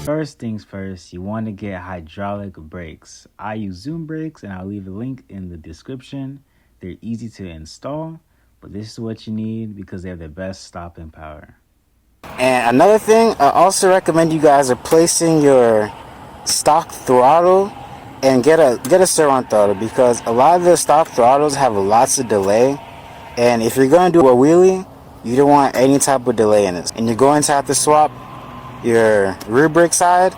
First things first, you want to get hydraulic brakes. I use Zoom brakes and I'll leave a link in the description. They're easy to install, but this is what you need because they have the best stopping power. And another thing, I also recommend you guys replacing your stock throttle and get a SURRON throttle, because a lot of the stock throttles have lots of delay, and if you're going to do a wheelie, you don't want any type of delay in it, and you're going to have to swap your rear brake side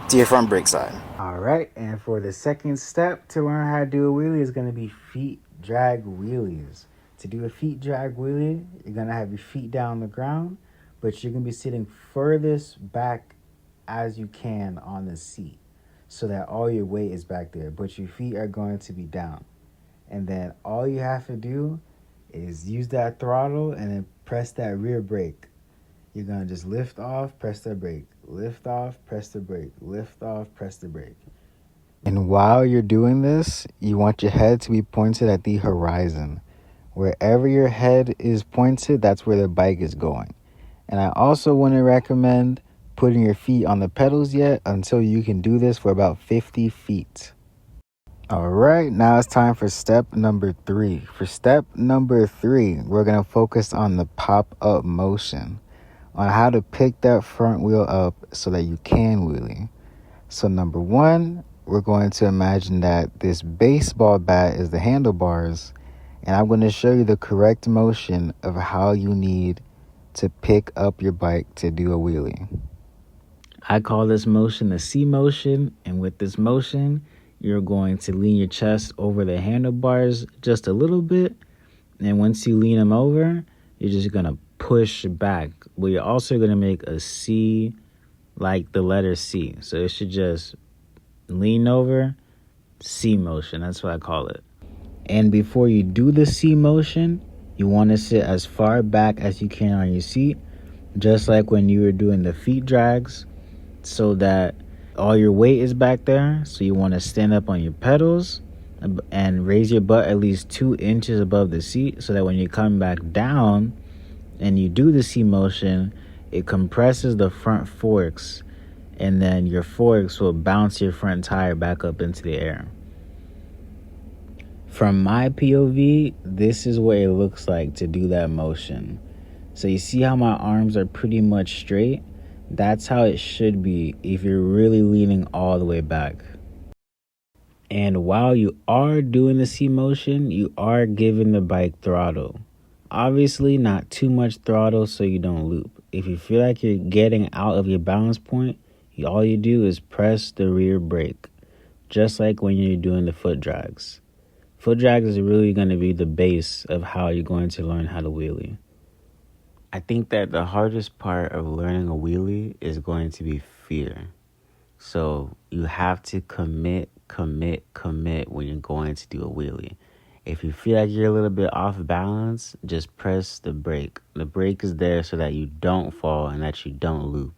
to your front brake side. Alright, and for the second step to learn how to do a wheelie is going to be feet drag wheelies. To do a feet drag wheelie, you're going to have your feet down on the ground, but you're going to be sitting furthest back as you can on the seat so that all your weight is back there, but your feet are going to be down. And then all you have to do is use that throttle and then press that rear brake. You're going to just lift off, press the brake, lift off, press the brake, lift off, press the brake. And while you're doing this, you want your head to be pointed at the horizon. Wherever your head is pointed, that's where the bike is going. And I also want to recommend putting your feet on the pedals yet until you can do this for about 50 feet. All right, now it's time for step number 3. For step number 3, we're going to focus on the pop-up motion, on how to pick that front wheel up so that you can wheelie. So number 1, we're going to imagine that this baseball bat is the handlebars, and I'm going to show you the correct motion of how you need to pick up your bike to do a wheelie. I call this motion the C motion, and with this motion, you're going to lean your chest over the handlebars just a little bit, and once you lean them over, you're just going to push back, but you're also going to make a C, like the letter C. So it should just lean over, C motion. That's what I call it. And before you do the C motion, you want to sit as far back as you can on your seat, just like when you were doing the feet drags, so that all your weight is back there. So you want to stand up on your pedals and raise your butt at least 2 inches above the seat, so that when you come back down and you do the C motion, it compresses the front forks, and then your forks will bounce your front tire back up into the air. From my POV, this is what it looks like to do that motion. So you see how my arms are pretty much straight? That's how it should be if you're really leaning all the way back. And while you are doing the C motion, you are giving the bike throttle. Obviously, not too much throttle so you don't loop. If you feel like you're getting out of your balance point, all you do is press the rear brake, just like when you're doing the foot drags. Foot drags is really going to be the base of how you're going to learn how to wheelie. I think that the hardest part of learning a wheelie is going to be fear. So you have to commit when you're going to do a wheelie. If you feel like you're a little bit off balance, just press the brake. The brake is there so that you don't fall and that you don't loop.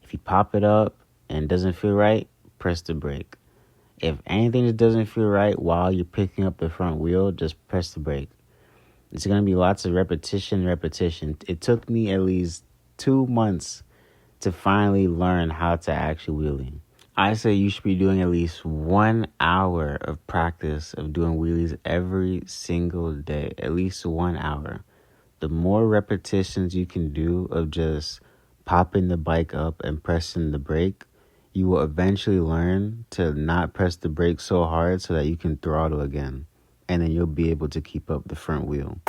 If you pop it up and it doesn't feel right, press the brake. If anything just doesn't feel right while you're picking up the front wheel, just press the brake. It's going to be lots of repetition. It took me at least 2 months to finally learn how to actually wheelie. I say you should be doing at least 1 hour of practice of doing wheelies every single day, at least 1 hour. The more repetitions you can do of just popping the bike up and pressing the brake, you will eventually learn to not press the brake so hard so that you can throttle again. And then you'll be able to keep up the front wheel.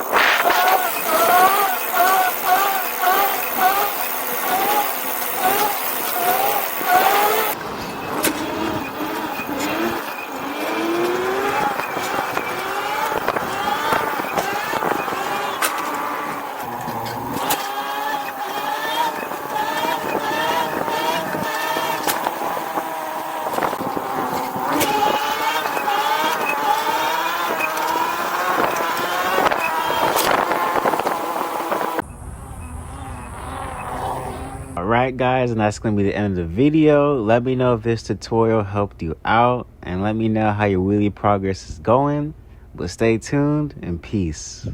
Alright guys, and that's going to be the end of the video. Let me know if this tutorial helped you out, and let me know how your wheelie progress is going. But stay tuned, and peace.